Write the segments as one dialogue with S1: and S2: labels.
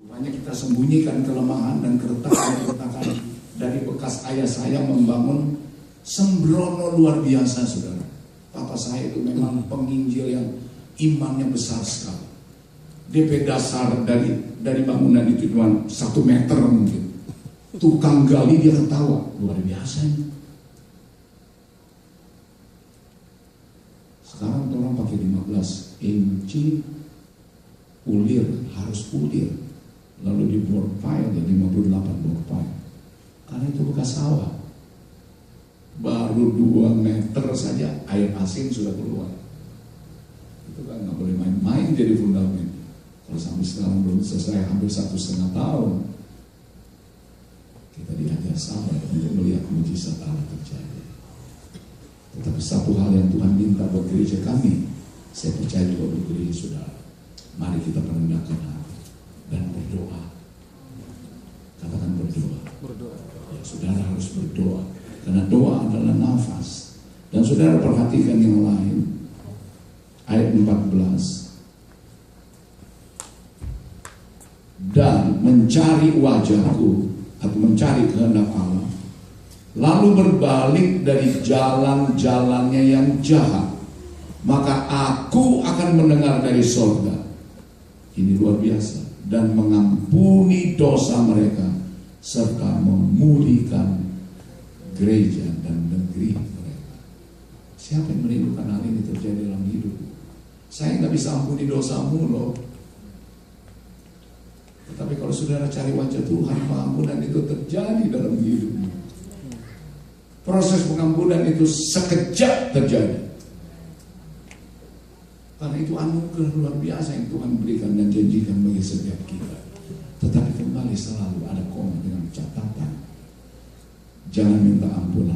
S1: Hanya kita sembunyikan kelemahan dan keretakan dari bekas ayah saya membangun sembrono luar biasa, saudara. Papa saya itu memang penginjil yang imannya besar sekali. DP dasar dari bangunan itu cuma 1 meter mungkin. Tukang gali dia ketawa, luar biasa ini. Sekarang orang pakai 15 inci ulir, harus ulir. Lalu di bore pile ya 58 bore pile. Karena itu bekas sawah. Baru 2 meter saja air asin sudah keluar. Itu kan nggak boleh main-main jadi fundament. Kalau sampai sekarang belum selesai hampir 1,5 tahun, kita diajar sabar untuk melihat mujizat Allah terjadi. Tetapi satu hal yang Tuhan minta buat gereja kami, saya percaya juga buat gereja saudara. Mari kita merendahkan hati dan berdoa. Katakan berdoa. Ya, saudara harus berdoa. Karena doa adalah nafas. Dan saudara perhatikan yang lain. Ayat 14. Dan mencari wajahku atau mencari kehendak Allah, lalu berbalik dari jalan-jalannya yang jahat, maka aku akan mendengar dari surga. Ini luar biasa. Dan mengampuni dosa mereka serta memulihkan gereja dan negeri mereka. Siapa yang merindukan hal ini terjadi dalam hidup? Saya nggak bisa ampuni dosamu loh. Tetapi kalau saudara cari wajah Tuhan, pengampunan itu terjadi dalam hidupmu. Proses pengampunan itu sekejap terjadi. Karena itu anugerah luar biasa yang Tuhan berikan dan janjikan bagi setiap kita. Tetapi kembali selalu ada koma dengan catatan. Jangan minta ampun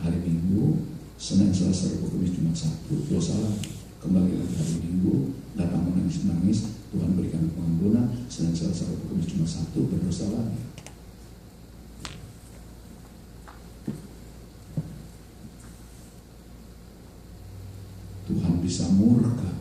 S1: hari Minggu, Senin, Selasa, Rabu, Kamis, Jumat, Sabtu, dosa lagi. Kembali lagi hari Minggu, datang menangis-nangis, Tuhan berikan pengampunan, Senin, Selasa, Rabu, Kamis, Jumat, Sabtu, berdosa lagi. Tuhan bisa murka.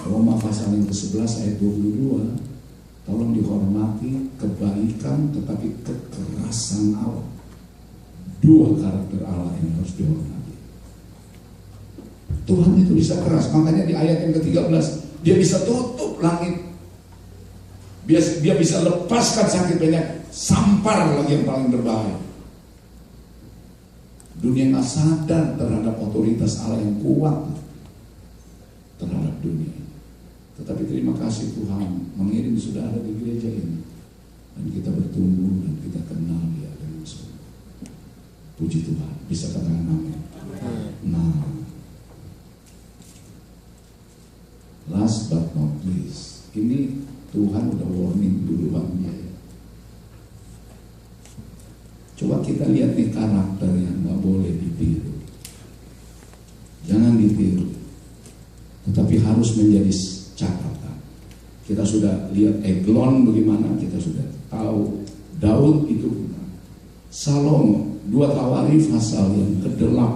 S1: Roma pasal yang ke-11 ayat 22, tolong dihormati kebaikan tetapi kekerasan Allah. 2 karakter Allah ini harus dihormati. Tuhan itu bisa keras, makanya di ayat yang ke-13 dia bisa tutup langit, dia bisa lepaskan sakit banyak, sampar lagi yang paling berbahaya. Dunia nggak sadar terhadap otoritas Allah yang kuat terhadap dunia. Tetapi terima kasih Tuhan mengirim saudara di gereja ini, dan kita bertumbuh dan kita kenal Dia dengan sungguh. Puji Tuhan, bisa katakan amin. Nah, last but not least, ini Tuhan udah warning duluan ya. Coba kita lihat nih karakter yang nggak boleh ditiru. Jangan ditiru, tetapi harus menjadi catatan. Kita sudah lihat Eglon bagaimana, kita sudah tahu Daud itu benar. Salomo, 2 Tawarikh pasal yang ke-8.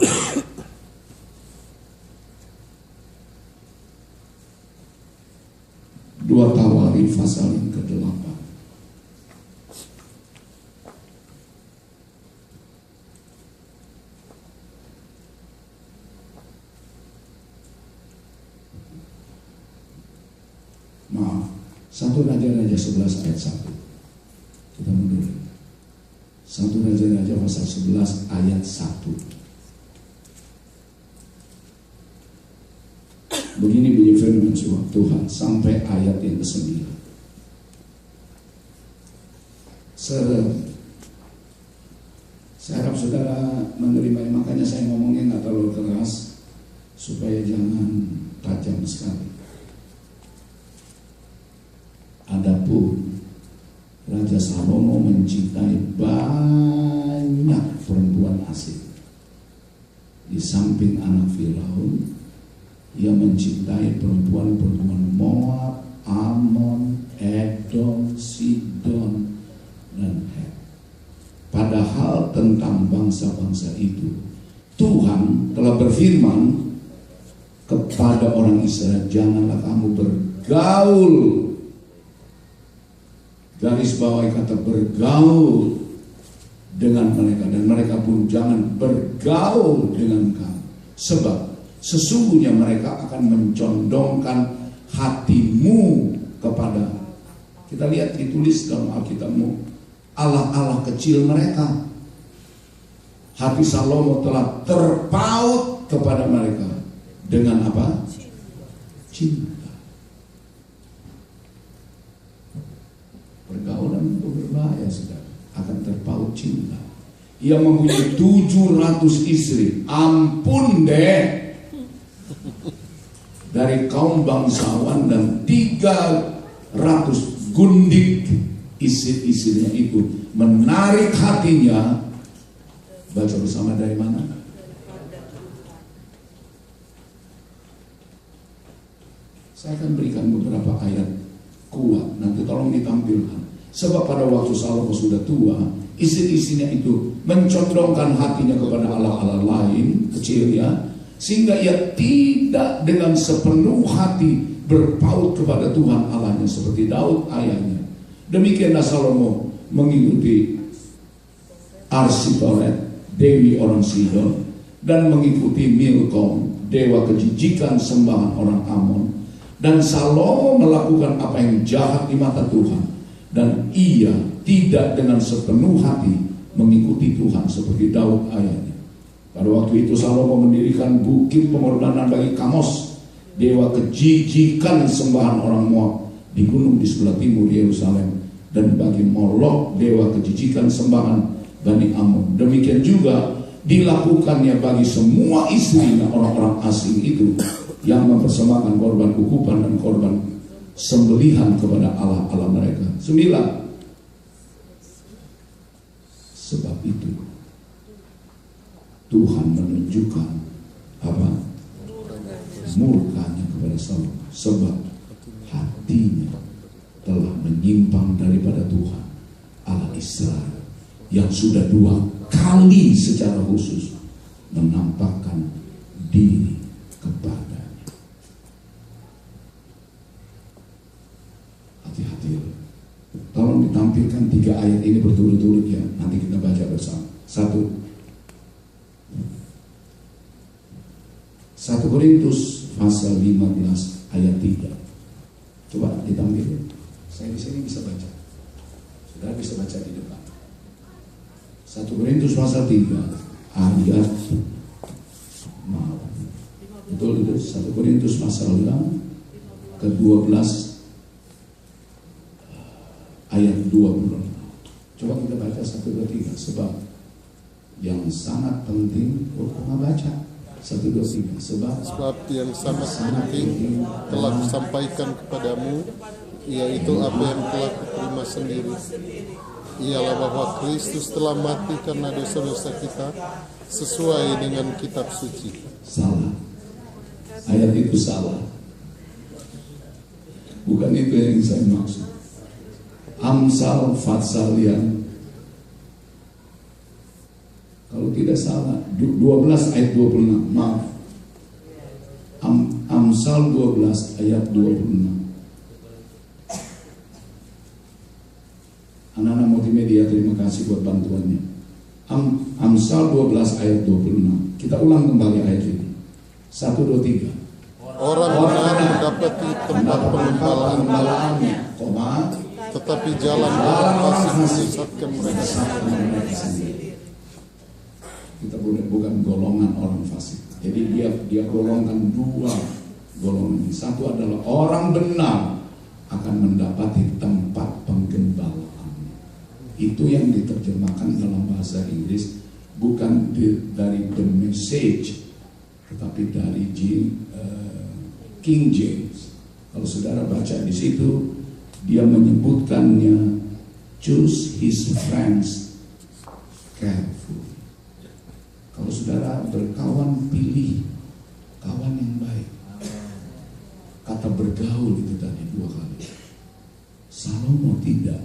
S1: Dua Tawarikh pasal yang ke-8. Maaf, 1 Raja-Raja 11 ayat 1. Kita mundur. 1 Raja-Raja pasal 11 ayat 1. Begini bunyi firman Tuhan sampai ayat yang ke-9. Saya harap saudara menerima, makanya saya ngomongnya nggak terlalu keras supaya jangan tajam sekali. Adapun Raja Salomo mencintai banyak perempuan asing. Di samping anak Firaun, ia mencintai perempuan-perempuan Moab, Amon, Edom, Sidon, dan Het. Padahal tentang bangsa-bangsa itu, Tuhan telah berfirman kepada orang Israel, janganlah kamu bergaul garis bawahi kata bergaul dengan mereka, dan mereka pun jangan bergaul dengan kamu, sebab sesungguhnya mereka akan mencondongkan hatimu kepada, kita lihat ditulis dalam Alkitabmu, Allah-Allah kecil mereka. Hati Salomo telah terpaut kepada mereka dengan apa? Cinta. Pergaulan itu berbahaya, saudara. Akan terpaut cinta. Ia mempunyai 700 istri. Ampun deh. Dari kaum bangsawan, dan 300 gundik istri-istrinya itu menarik hatinya. Baca bersama dari mana? Saya akan berikan beberapa ayat kuat, nanti tolong ditampilkan. Sebab pada waktu Salomo sudah tua, istri-istrinya itu mencondongkan hatinya kepada Allah-Allah lain, kecil ya, sehingga ia tidak dengan sepenuh hati berpaut kepada Tuhan Allahnya seperti Daud ayahnya. Demikianlah Salomo mengikuti Arsitoret, dewi orang Sidon, dan mengikuti Milkom, dewa kejijikan sembahan orang Amon. Dan Salomo melakukan apa yang jahat di mata Tuhan, dan ia tidak dengan sepenuh hati mengikuti Tuhan seperti Daud ayahnya. Pada waktu itu Salomo mendirikan bukit pengorbanan bagi Kamos, dewa kejijikan sembahan orang Moab, di gunung di sebelah timur Yerusalem, dan bagi Molok, dewa kejijikan sembahan Bani Amon. Demikian juga dilakukannya bagi semua istrinya orang-orang asing itu yang mempersembahkan korban ukupan dan korban sembelihan kepada Allah-Allah mereka. 9. Sebab itu Tuhan menunjukkan apa? Murkanya kepada Salomo, sebab hatinya telah menyimpang daripada Tuhan Allah Israel, yang sudah 2 kali secara khusus menampakkan diri kepadanya. Hati-hati. Tolong ditampilkan 3 ayat ini berturut-turut ya. Nanti kita baca bersama. 1 Korintus pasal 15 ayat 3. Coba ditampilkan. Saya di sini bisa baca. Saudara bisa baca di depan. 1 Korintus pasal 3 ayat betul itu 1 Korintus pasal ke-12 ayat 20. Coba kita baca 1, 2, 3. Sebab yang sangat penting, kita baca 1, 2, 3. Sebab
S2: yang sangat penting telah kusampaikan kepadamu, yaitu apa yang telah kuterima sendiri, ialah bahwa Kristus telah mati karena dosa-dosa kita sesuai dengan kitab suci.
S1: Salah. Ayat itu salah. Bukan itu yang saya maksud. Amsal Fatsal yang, kalau tidak salah 12 ayat 26. Maaf. Amsal 12 ayat 26. Anak-anak multimedia, terima kasih buat bantuannya. Amsal 12 ayat 26. Kita ulang kembali ayat ini. 1, 2, 3.
S2: Orang benar mendapati tempat pengembalaannya, tetapi jalan orang fasik menyesatkan mereka sendiri.
S1: Kita bukan golongan orang fasik. Jadi dia golongkan 2 golongan. Satu adalah orang benar akan mendapati tempat penggembalaan. Itu yang diterjemahkan dalam bahasa Inggris, bukan dari The Message, tetapi dari King James. Kalau saudara baca di situ, dia menyebutkannya choose his friends carefully. Kalau saudara berkawan, pilih kawan yang baik. Kata bergaul itu tadi 2 kali. Salomo tidak.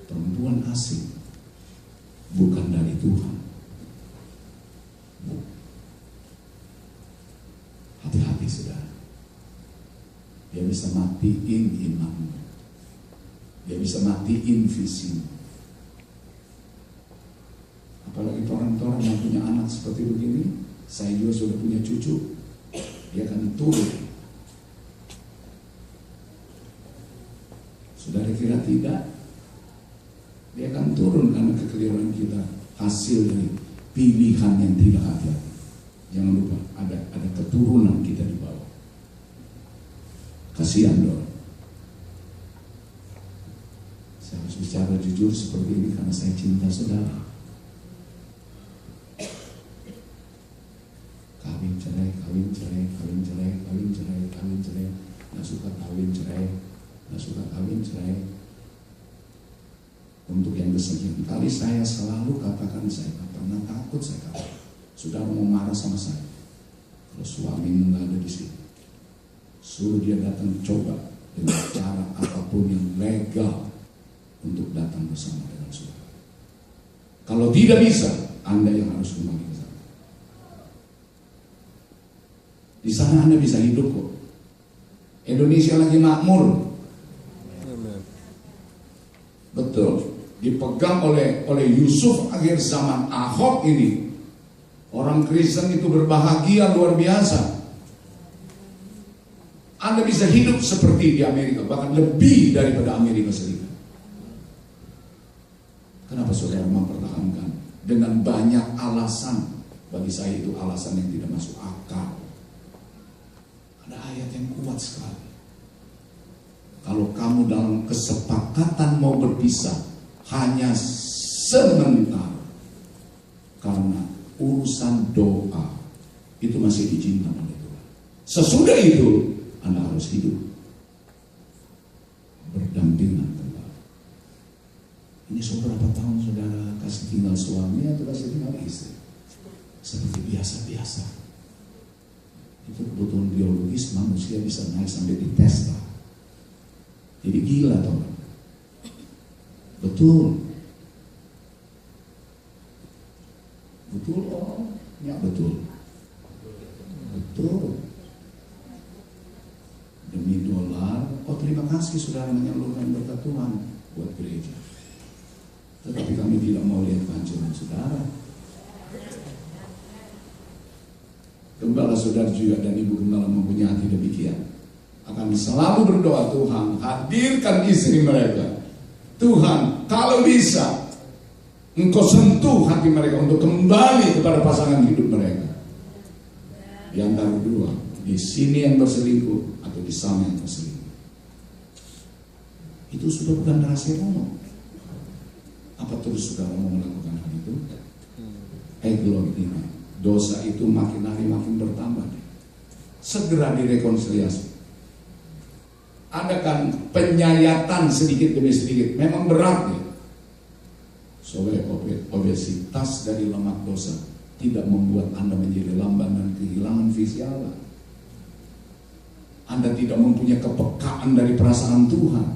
S1: Perempuan asing bukan dari Tuhan. Hati-hati saudara. Dia bisa matiin imanmu. Dia bisa matiin visi. Apalagi orang-orang yang punya anak seperti begini, saya juga sudah punya cucu, dia akan turun. Saudara kira tidak? Dia akan turun karena kekeliruan kita, hasil dari pilihan yang tidak ada. Jangan lupa, ada keturunan kita di bawah. Kasihan dong. Saya harus bicara jujur seperti ini karena saya cinta saudara. Kawin cerai, kawin cerai, kawin cerai, kawin cerai, kawin cerai. Nggak suka kawin cerai, nggak suka kawin cerai. Untuk yang kesekian kali saya selalu katakan, saya nggak pernah takut, saya katakan. Saudara mau marah sama saya, kalau suamimu nggak ada di sini, suruh dia datang coba dengan cara apapun yang legal untuk datang bersama dengan saudara. Kalau tidak bisa, Anda yang harus kembali ke sana. Di sana Anda bisa hidup kok. Indonesia lagi makmur.
S2: Amen.
S1: Betul. Dipegang oleh Yusuf akhir zaman Ahok ini. Orang Kristen itu berbahagia luar biasa. Anda bisa hidup seperti di Amerika, bahkan lebih daripada Amerika Serikat. Kenapa saudara mempertahankan? Dengan banyak alasan. Bagi saya itu alasan yang tidak masuk akal. Ada ayat yang kuat sekali. Kalau kamu dalam kesepakatan mau berpisah, hanya sebentar, karena urusan doa itu masih diizinkan oleh Tuhan. Sesudah itu Anda harus hidup berdampingan kembali. Ini berapa tahun saudara kasih tinggal suami atau kasih tinggal istri? Seperti biasa-biasa. Itu kebutuhan biologis manusia bisa naik sampai di Tesla. Jadi gila teman. Betul. Betul, oh, ya betul. Betul. Demi dolar, oh terima kasih saudara menyalurkan berkat Tuhan buat gereja. Tetapi kami tidak mau lihat kehancuran saudara. Gembala saudara juga dan ibu gembala mempunyai hati demikian. Akan selalu berdoa, Tuhan hadirkan istri mereka. Tuhan kalau bisa Engkau sentuh hati mereka untuk kembali kepada pasangan hidup mereka. Di antara dua, di sini yang berselingkuh atau di sana yang berselingkuh. Itu sudah bukan rahasia umum. Apa terus saudara mau melakukan hal itu? Glory ini. Dosa itu makin hari makin bertambah. Segera direkonsiliasi. Ada kan penyayatan sedikit demi sedikit. Memang berat ya. Soalnya obesitas dari lemak dosa tidak membuat Anda menjadi lamban dan kehilangan visi Allah. Anda tidak mempunyai kepekaan dari perasaan Tuhan.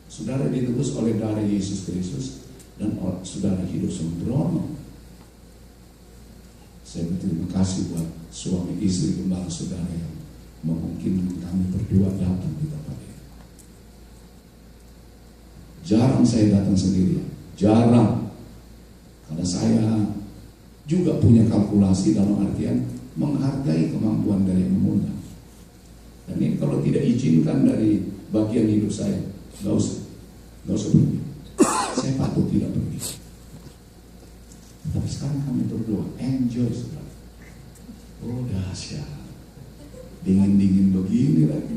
S1: Saudara ditebus oleh darah Yesus Kristus dan saudara hidup sembrono. Saya berterima kasih buat suami istri gembala saudara yang memungkinkan kami berdua datang di tempat ini. Jarang saya datang sendirian, jarang. Karena saya juga punya kalkulasi dalam artian menghargai kemampuan dari yang mengundang. Dan ini kalau tidak izinkan dari bagian hidup saya, gak usah pergi. Saya patut tidak pergi. Tapi sekarang kami berdoa, enjoy saudara. Oh dahsyat, dingin-dingin begini lagi.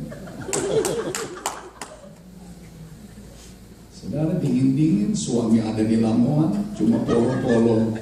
S1: Saudara dingin-dingin, suami ada di Lamongan, cuma polo-polo